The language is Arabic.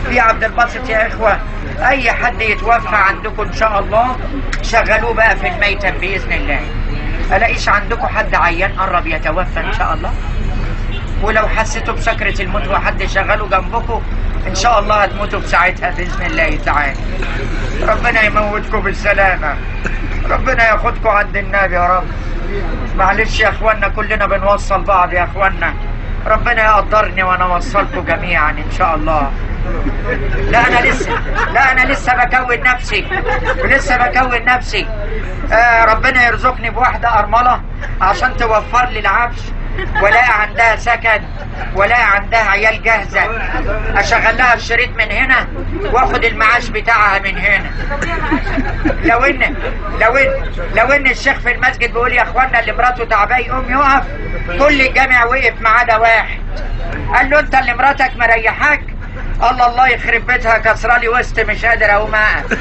في عبد الباسط يا اخوة، اي حد يتوفى عندكم ان شاء الله شغلوه بقى في الميتم باذن الله. الاقيش عندكم حد عيان قرب يتوفى ان شاء الله؟ ولو حسيتوا بسكرة الموت وحد شغله جنبكم ان شاء الله هتموتوا بساعتها باذن الله تعالى. ربنا يموتكم بالسلامة، ربنا ياخدكم عند النبي يا رب. معلش يا اخوانا كلنا بنوصل بعض يا اخوانا، ربنا يقدرني وانا اوصلكم جميعا ان شاء الله. لا انا لسه بكون نفسي ربنا يرزقني بواحدة ارملة عشان توفر لي العفش، ولا عندها سكن ولا عندها عيال جاهزة، اشغل لها الشريط من هنا واخد المعاش بتاعها من هنا. لو ان الشيخ في المسجد بيقول يا اخوانا اللي مراته تعبان يقوم يقف، كل الجامع وقف ما عدا واحد. قال له انت اللي مراتك مريحاك؟ الله يخرب بيتها كسرالي وسط مش قادر اقوم اقف.